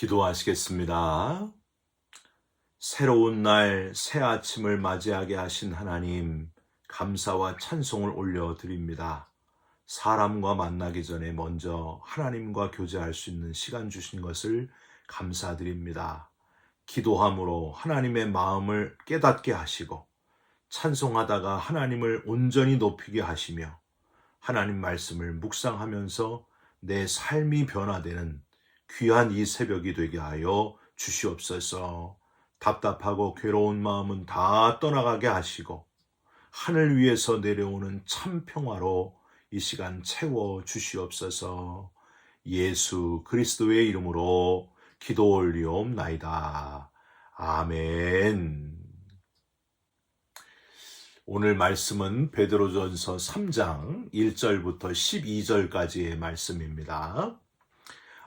기도하시겠습니다. 새로운 날, 새 아침을 맞이하게 하신 하나님, 감사와 찬송을 올려드립니다. 사람과 만나기 전에 먼저 하나님과 교제할 수 있는 시간 주신 것을 감사드립니다. 기도함으로 하나님의 마음을 깨닫게 하시고, 찬송하다가 하나님을 온전히 높이게 하시며, 하나님 말씀을 묵상하면서 내 삶이 변화되는 귀한 이 새벽이 되게 하여 주시옵소서. 답답하고 괴로운 마음은 다 떠나가게 하시고 하늘 위에서 내려오는 참 평화로 이 시간 채워 주시옵소서. 예수 그리스도의 이름으로 기도 올리옵나이다. 아멘. 오늘 말씀은 베드로전서 3장 1절부터 12절까지의 말씀입니다.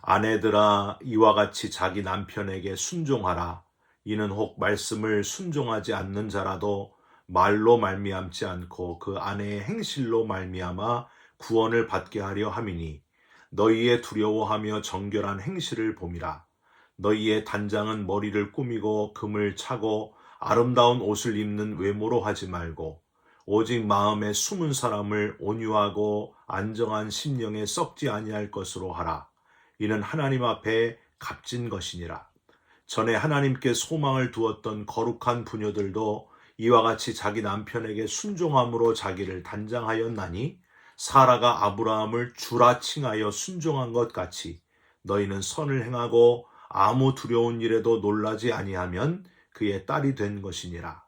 아내들아, 이와 같이 자기 남편에게 순종하라. 이는 혹 말씀을 순종하지 않는 자라도 말로 말미암지 않고 그 아내의 행실로 말미암아 구원을 받게 하려 함이니, 너희의 두려워하며 정결한 행실을 봄이라. 너희의 단장은 머리를 꾸미고 금을 차고 아름다운 옷을 입는 외모로 하지 말고, 오직 마음에 숨은 사람을 온유하고 안정한 심령에 썩지 아니할 것으로 하라. 이는 하나님 앞에 값진 것이니라. 전에 하나님께 소망을 두었던 거룩한 부녀들도 이와 같이 자기 남편에게 순종함으로 자기를 단장하였나니, 사라가 아브라함을 주라 칭하여 순종한 것 같이 너희는 선을 행하고 아무 두려운 일에도 놀라지 아니하면 그의 딸이 된 것이니라.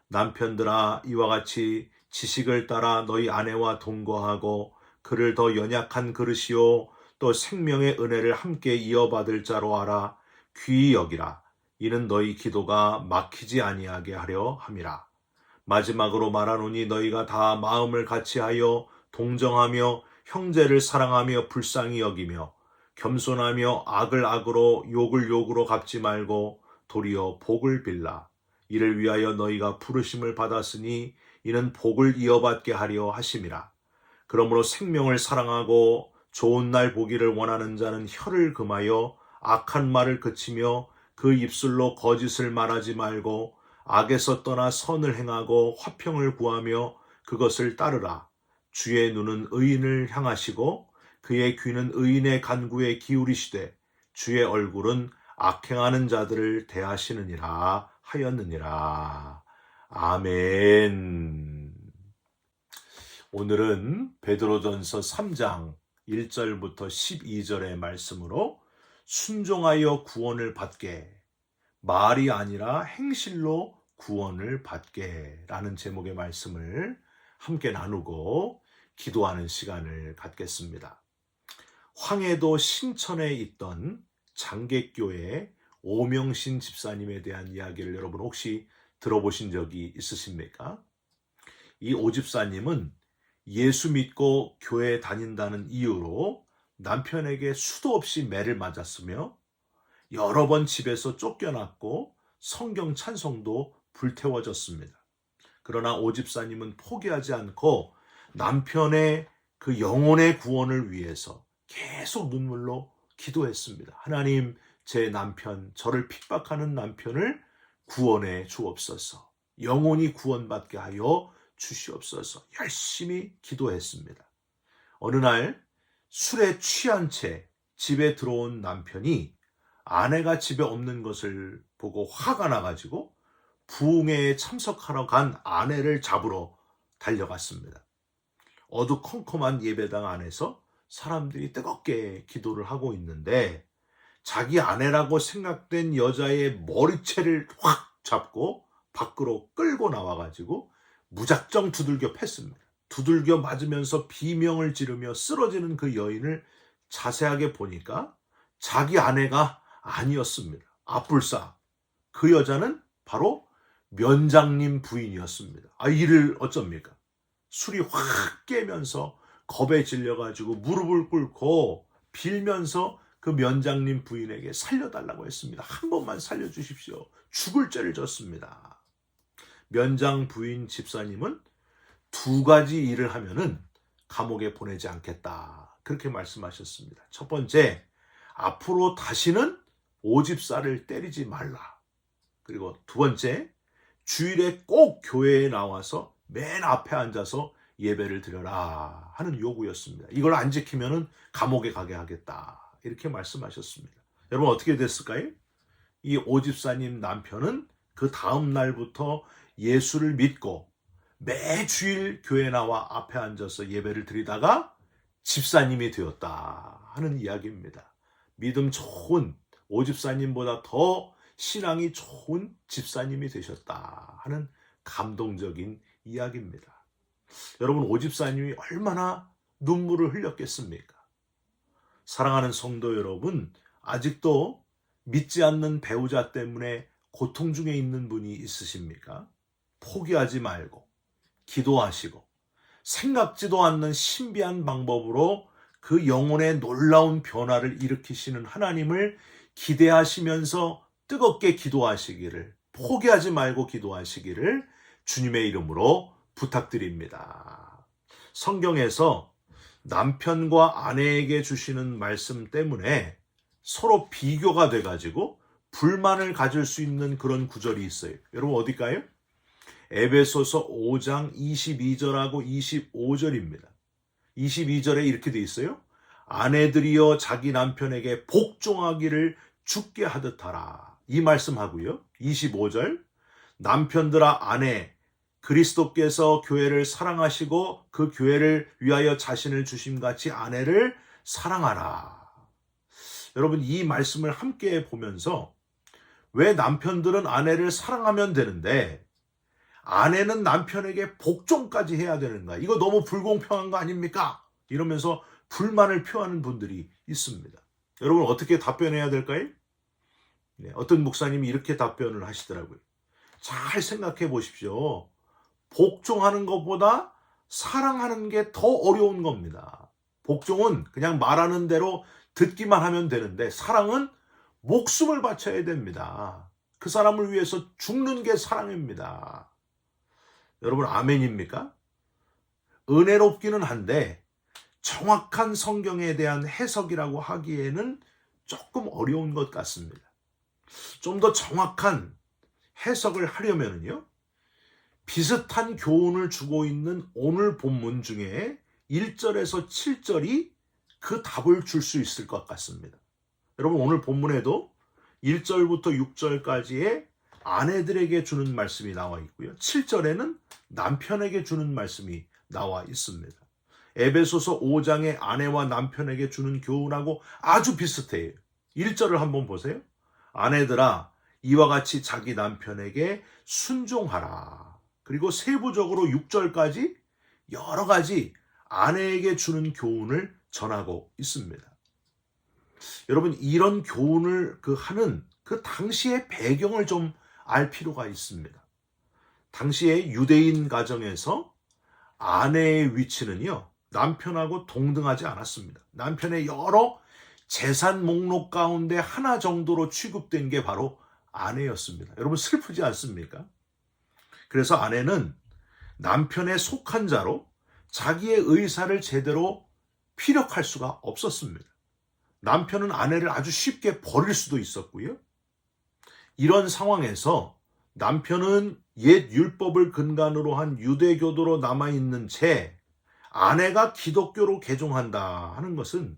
남편들아, 이와 같이 지식을 따라 너희 아내와 동거하고 그를 더 연약한 그릇이요 또 생명의 은혜를 함께 이어받을 자로 알아 귀히 여기라. 이는 너희 기도가 막히지 아니하게 하려 함이라. 마지막으로 말하노니 너희가 다 마음을 같이하여 동정하며 형제를 사랑하며 불쌍히 여기며 겸손하며 악을 악으로 욕을 욕으로 갚지 말고 도리어 복을 빌라. 이를 위하여 너희가 부르심을 받았으니 이는 복을 이어받게 하려 하심이라. 그러므로 생명을 사랑하고 좋은 날 보기를 원하는 자는 혀를 금하여 악한 말을 그치며 그 입술로 거짓을 말하지 말고 악에서 떠나 선을 행하고 화평을 구하며 그것을 따르라. 주의 눈은 의인을 향하시고 그의 귀는 의인의 간구에 기울이시되 주의 얼굴은 악행하는 자들을 대하시느니라 하였느니라. 아멘. 오늘은 베드로전서 3장 1절부터 12절의 말씀으로 순종하여 구원을 받게, 말이 아니라 행실로 구원을 받게 라는 제목의 말씀을 함께 나누고 기도하는 시간을 갖겠습니다. 황해도 신천에 있던 장객교회 오명신 집사님에 대한 이야기를 여러분 혹시 들어보신 적이 있으십니까? 이 오 집사님은 예수 믿고 교회 다닌다는 이유로 남편에게 수도 없이 매를 맞았으며 여러 번 집에서 쫓겨났고 성경 찬송도 불태워졌습니다. 그러나 오 집사님은 포기하지 않고 남편의 그 영혼의 구원을 위해서 계속 눈물로 기도했습니다. 하나님, 제 남편, 저를 핍박하는 남편을 구원해 주옵소서. 영혼이 구원받게 하여 주시옵소서. 열심히 기도했습니다. 어느 날 술에 취한 채 집에 들어온 남편이 아내가 집에 없는 것을 보고 화가 나가지고 부흥회에 참석하러 간 아내를 잡으러 달려갔습니다. 어두컴컴한 예배당 안에서 사람들이 뜨겁게 기도를 하고 있는데 자기 아내라고 생각된 여자의 머리채를 확 잡고 밖으로 끌고 나와가지고 무작정 두들겨 팼습니다. 두들겨 맞으면서 비명을 지르며 쓰러지는 그 여인을 자세하게 보니까 자기 아내가 아니었습니다. 아뿔싸. 그 여자는 바로 면장님 부인이었습니다. 이를 어쩝니까? 술이 확 깨면서 겁에 질려가지고 무릎을 꿇고 빌면서 그 면장님 부인에게 살려달라고 했습니다. 한 번만 살려주십시오. 죽을 죄를 졌습니다. 면장 부인 집사님은 두 가지 일을 하면은 감옥에 보내지 않겠다. 그렇게 말씀하셨습니다. 첫 번째, 앞으로 다시는 오집사를 때리지 말라. 그리고 두 번째, 주일에 꼭 교회에 나와서 맨 앞에 앉아서 예배를 드려라 하는 요구였습니다. 이걸 안 지키면은 감옥에 가게 하겠다. 이렇게 말씀하셨습니다. 여러분 어떻게 됐을까요? 이 오집사님 남편은 그 다음 날부터 예수를 믿고 매 주일 교회 나와 앞에 앉아서 예배를 드리다가 집사님이 되었다 하는 이야기입니다. 믿음 좋은 오집사님보다 더 신앙이 좋은 집사님이 되셨다 하는 감동적인 이야기입니다. 여러분 오집사님이 얼마나 눈물을 흘렸겠습니까? 사랑하는 성도 여러분, 아직도 믿지 않는 배우자 때문에 고통 중에 있는 분이 있으십니까? 포기하지 말고 기도하시고 생각지도 않는 신비한 방법으로 그 영혼의 놀라운 변화를 일으키시는 하나님을 기대하시면서 뜨겁게 기도하시기를, 포기하지 말고 기도하시기를 주님의 이름으로 부탁드립니다. 성경에서 남편과 아내에게 주시는 말씀 때문에 서로 비교가 돼가지고 불만을 가질 수 있는 그런 구절이 있어요. 여러분 어딜까요? 에베소서 5장 22절하고 25절입니다. 22절에 이렇게 돼 있어요. 아내들이여 자기 남편에게 복종하기를 주께 하듯 하라. 이 말씀하고요. 25절 남편들아 아내 그리스도께서 교회를 사랑하시고 그 교회를 위하여 자신을 주심같이 아내를 사랑하라. 여러분 이 말씀을 함께 보면서 왜 남편들은 아내를 사랑하면 되는데 아내는 남편에게 복종까지 해야 되는가? 이거 너무 불공평한 거 아닙니까? 이러면서 불만을 표하는 분들이 있습니다. 여러분 어떻게 답변해야 될까요? 네, 어떤 목사님이 이렇게 답변을 하시더라고요. 잘 생각해 보십시오. 복종하는 것보다 사랑하는 게 더 어려운 겁니다. 복종은 그냥 말하는 대로 듣기만 하면 되는데 사랑은 목숨을 바쳐야 됩니다. 그 사람을 위해서 죽는 게 사랑입니다. 여러분 아멘입니까? 은혜롭기는 한데 정확한 성경에 대한 해석이라고 하기에는 조금 어려운 것 같습니다. 좀 더 정확한 해석을 하려면요, 비슷한 교훈을 주고 있는 오늘 본문 중에 1절에서 7절이 그 답을 줄 수 있을 것 같습니다. 여러분 오늘 본문에도 1절부터 6절까지의 아내들에게 주는 말씀이 나와 있고요. 7절에는 남편에게 주는 말씀이 나와 있습니다. 에베소서 5장의 아내와 남편에게 주는 교훈하고 아주 비슷해요. 1절을 한번 보세요. 아내들아 이와 같이 자기 남편에게 순종하라. 그리고 세부적으로 6절까지 여러 가지 아내에게 주는 교훈을 전하고 있습니다. 여러분 이런 교훈을 하는 그 당시의 배경을 좀 알 필요가 있습니다. 당시의 유대인 가정에서 아내의 위치는요, 남편하고 동등하지 않았습니다. 남편의 여러 재산 목록 가운데 하나 정도로 취급된 게 바로 아내였습니다. 여러분 슬프지 않습니까? 그래서 아내는 남편에 속한 자로 자기의 의사를 제대로 피력할 수가 없었습니다. 남편은 아내를 아주 쉽게 버릴 수도 있었고요. 이런 상황에서 남편은 옛 율법을 근간으로 한 유대교도로 남아있는 채 아내가 기독교로 개종한다 하는 것은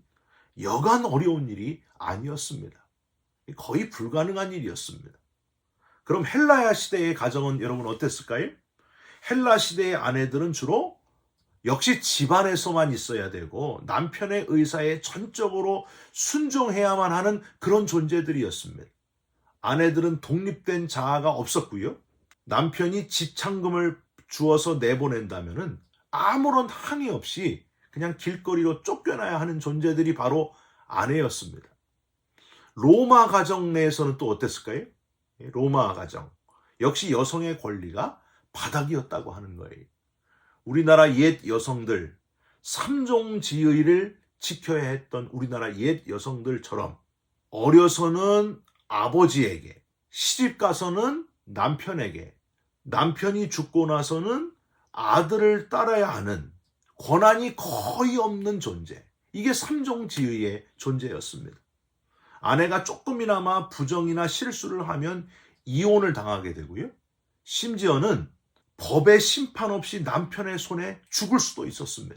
여간 어려운 일이 아니었습니다. 거의 불가능한 일이었습니다. 그럼 헬라 시대의 가정은 여러분 어땠을까요? 헬라 시대의 아내들은 주로 역시 집안에서만 있어야 되고 남편의 의사에 전적으로 순종해야만 하는 그런 존재들이었습니다. 아내들은 독립된 자아가 없었고요. 남편이 지참금을 주어서 내보낸다면 아무런 항의 없이 그냥 길거리로 쫓겨나야 하는 존재들이 바로 아내였습니다. 로마 가정 내에서는 또 어땠을까요? 로마 가정. 역시 여성의 권리가 바닥이었다고 하는 거예요. 우리나라 옛 여성들, 삼종지의를 지켜야 했던 우리나라 옛 여성들처럼 어려서는 아버지에게, 시집가서는 남편에게, 남편이 죽고 나서는 아들을 따라야 하는 권한이 거의 없는 존재. 이게 삼종지의의 존재였습니다. 아내가 조금이나마 부정이나 실수를 하면 이혼을 당하게 되고요. 심지어는 법의 심판 없이 남편의 손에 죽을 수도 있었습니다.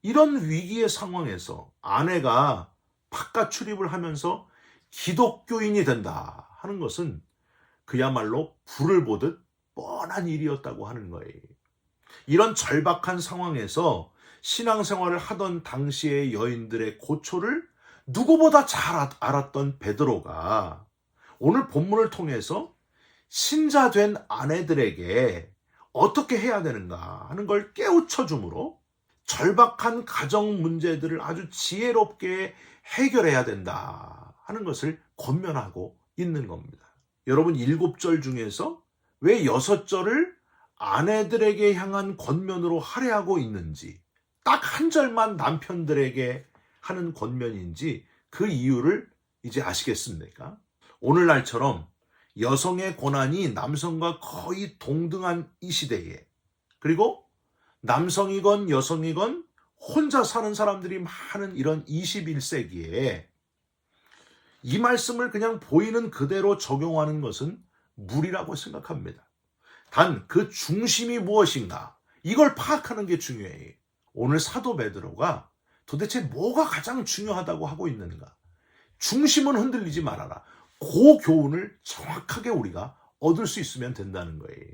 이런 위기의 상황에서 아내가 바깥 출입을 하면서 기독교인이 된다 하는 것은 그야말로 불을 보듯 뻔한 일이었다고 하는 거예요. 이런 절박한 상황에서 신앙생활을 하던 당시의 여인들의 고초를 누구보다 잘 알았던 베드로가 오늘 본문을 통해서 신자된 아내들에게 어떻게 해야 되는가 하는 걸 깨우쳐 주므로 절박한 가정 문제들을 아주 지혜롭게 해결해야 된다 하는 것을 권면하고 있는 겁니다. 여러분 7절 중에서 왜 6절을 아내들에게 향한 권면으로 할애하고 있는지, 딱 한 절만 남편들에게 하는 권면인지 그 이유를 이제 아시겠습니까? 오늘날처럼 여성의 고난이 남성과 거의 동등한 이 시대에, 그리고 남성이건 여성이건 혼자 사는 사람들이 많은 이런 21세기에 이 말씀을 그냥 보이는 그대로 적용하는 것은 무리라고 생각합니다. 단 그 중심이 무엇인가, 이걸 파악하는 게 중요해요. 오늘 사도 베드로가 도대체 뭐가 가장 중요하다고 하고 있는가? 중심은 흔들리지 말아라. 그 교훈을 정확하게 우리가 얻을 수 있으면 된다는 거예요.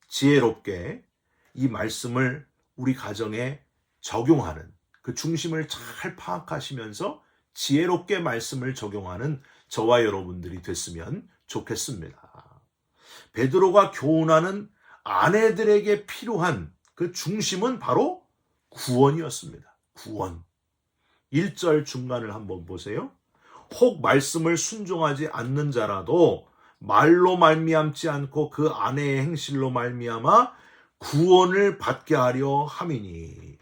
지혜롭게 이 말씀을 우리 가정에 적용하는, 그 중심을 잘 파악하시면서 지혜롭게 말씀을 적용하는 저와 여러분들이 됐으면 좋겠습니다. 베드로가 교훈하는 아내들에게 필요한 그 중심은 바로 구원이었습니다. 구원. 1절 중간을 한번 보세요. 혹 말씀을 순종하지 않는 자라도 말로 말미암지 않고 그 아내의 행실로 말미암아 구원을 받게 하려 함이니,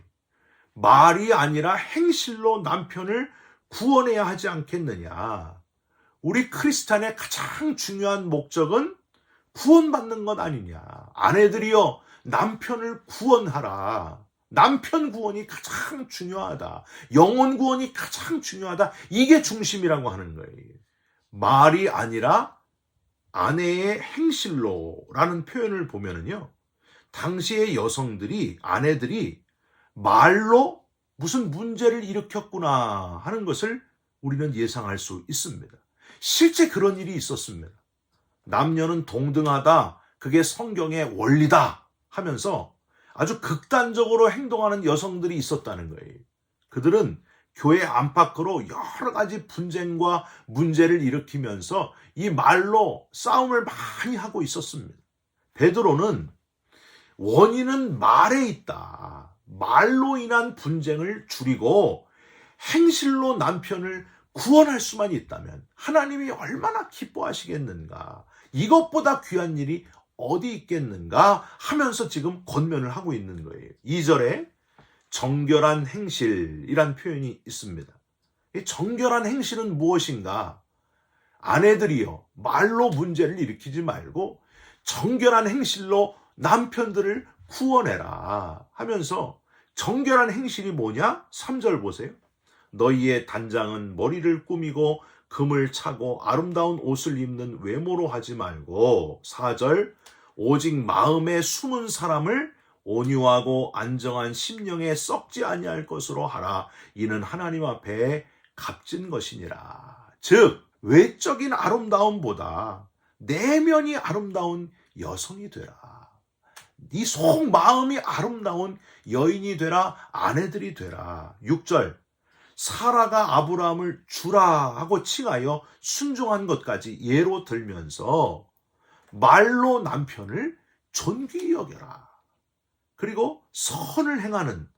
말이 아니라 행실로 남편을 구원해야 하지 않겠느냐. 우리 크리스찬의 가장 중요한 목적은 구원받는 것 아니냐. 아내들이여 남편을 구원하라. 남편 구원이 가장 중요하다. 영혼 구원이 가장 중요하다. 이게 중심이라고 하는 거예요. 말이 아니라 아내의 행실로라는 표현을 보면은요, 당시의 여성들이, 아내들이 말로 무슨 문제를 일으켰구나 하는 것을 우리는 예상할 수 있습니다. 실제 그런 일이 있었습니다. 남녀는 동등하다, 그게 성경의 원리다 하면서 아주 극단적으로 행동하는 여성들이 있었다는 거예요. 그들은 교회 안팎으로 여러 가지 분쟁과 문제를 일으키면서 이 말로 싸움을 많이 하고 있었습니다. 베드로는 원인은 말에 있다. 말로 인한 분쟁을 줄이고 행실로 남편을 구원할 수만 있다면 하나님이 얼마나 기뻐하시겠는가. 이것보다 귀한 일이 어디 있겠는가 하면서 지금 권면을 하고 있는 거예요. 2절에 정결한 행실이란 표현이 있습니다. 이 정결한 행실은 무엇인가? 아내들이여 말로 문제를 일으키지 말고 정결한 행실로 남편들을 구원해라 하면서, 정결한 행실이 뭐냐? 3절 보세요. 너희의 단장은 머리를 꾸미고 금을 차고 아름다운 옷을 입는 외모로 하지 말고, 4절 오직 마음에 숨은 사람을 온유하고 안정한 심령에 썩지 아니할 것으로 하라. 이는 하나님 앞에 값진 것이니라. 즉 외적인 아름다움보다 내면이 아름다운 여성이 되라. 네 속 마음이 아름다운 여인이 되라. 아내들이 되라. 6절 사라가 아브라함을 주라 하고 칭하여 순종한 것까지 예로 들면서 말로 남편을 존귀히 여겨라. 그리고 선을 행하는,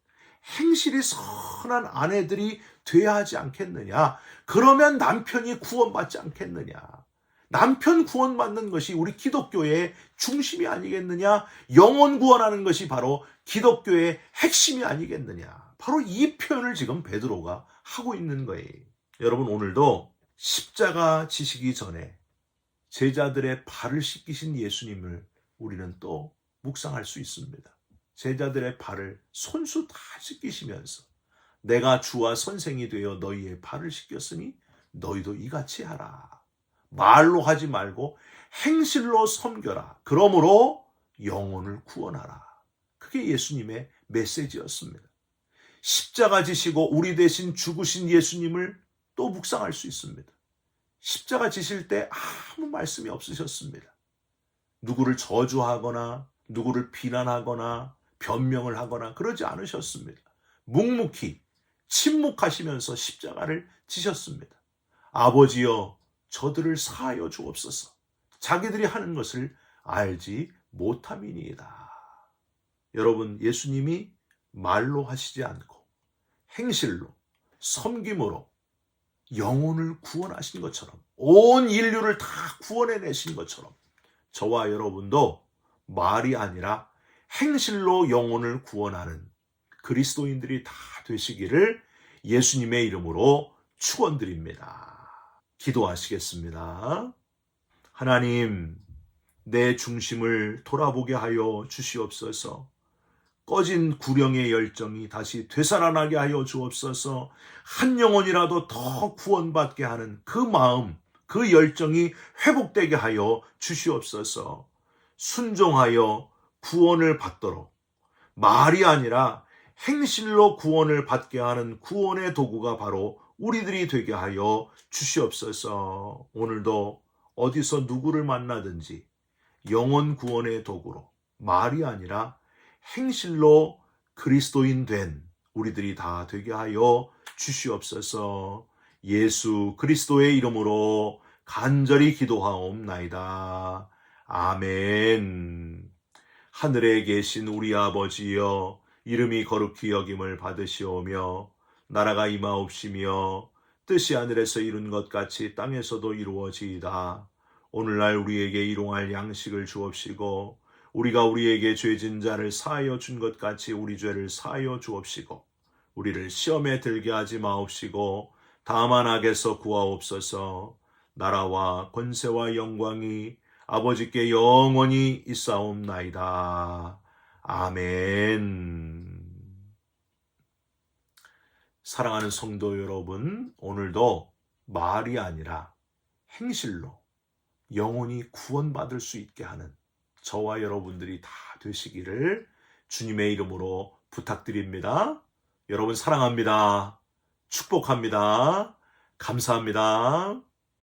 행실이 선한 아내들이 돼야 하지 않겠느냐. 그러면 남편이 구원받지 않겠느냐. 남편 구원받는 것이 우리 기독교의 중심이 아니겠느냐. 영혼 구원하는 것이 바로 기독교의 핵심이 아니겠느냐. 바로 이 표현을 지금 베드로가 하고 있는 거예요. 여러분 오늘도 십자가 지시기 전에 제자들의 발을 씻기신 예수님을 우리는 또 묵상할 수 있습니다. 제자들의 발을 손수 다 씻기시면서 내가 주와 선생이 되어 너희의 발을 씻겼으니 너희도 이같이 하라. 말로 하지 말고 행실로 섬겨라. 그러므로 영혼을 구원하라. 그게 예수님의 메시지였습니다. 십자가 지시고 우리 대신 죽으신 예수님을 또 묵상할 수 있습니다. 십자가 지실 때 아무 말씀이 없으셨습니다. 누구를 저주하거나 누구를 비난하거나 변명을 하거나 그러지 않으셨습니다. 묵묵히 침묵하시면서 십자가를 지셨습니다. 아버지여 저들을 사하여 주옵소서. 자기들이 하는 것을 알지 못함이니이다. 여러분, 예수님이 말로 하시지 않고 행실로 섬김으로 영혼을 구원하신 것처럼, 온 인류를 다 구원해내신 것처럼 저와 여러분도 말이 아니라 행실로 영혼을 구원하는 그리스도인들이 다 되시기를 예수님의 이름으로 축원드립니다. 기도하시겠습니다. 하나님, 내 중심을 돌아보게 하여 주시옵소서. 꺼진 구령의 열정이 다시 되살아나게 하여 주옵소서. 한 영혼이라도 더 구원받게 하는 그 마음, 그 열정이 회복되게 하여 주시옵소서. 순종하여 구원을 받도록, 말이 아니라 행실로 구원을 받게 하는 구원의 도구가 바로 우리들이 되게 하여 주시옵소서. 오늘도 어디서 누구를 만나든지 영혼 구원의 도구로, 말이 아니라 행실로 그리스도인 된 우리들이 다 되게 하여 주시옵소서. 예수 그리스도의 이름으로 간절히 기도하옵나이다. 아멘. 하늘에 계신 우리 아버지여, 이름이 거룩히 여김을 받으시오며 나라가 임하옵시며 뜻이 하늘에서 이룬 것 같이 땅에서도 이루어지이다. 오늘날 우리에게 일용할 양식을 주옵시고 우리가 우리에게 죄진 자를 사하여 준 것 같이 우리 죄를 사하여 주옵시고 우리를 시험에 들게 하지 마옵시고 다만 악에서 구하옵소서. 나라와 권세와 영광이 아버지께 영원히 있사옵나이다. 아멘. 사랑하는 성도 여러분, 오늘도 말이 아니라 행실로 영혼이 구원받을 수 있게 하는 저와 여러분들이 다 되시기를 주님의 이름으로 부탁드립니다. 여러분 사랑합니다. 축복합니다. 감사합니다.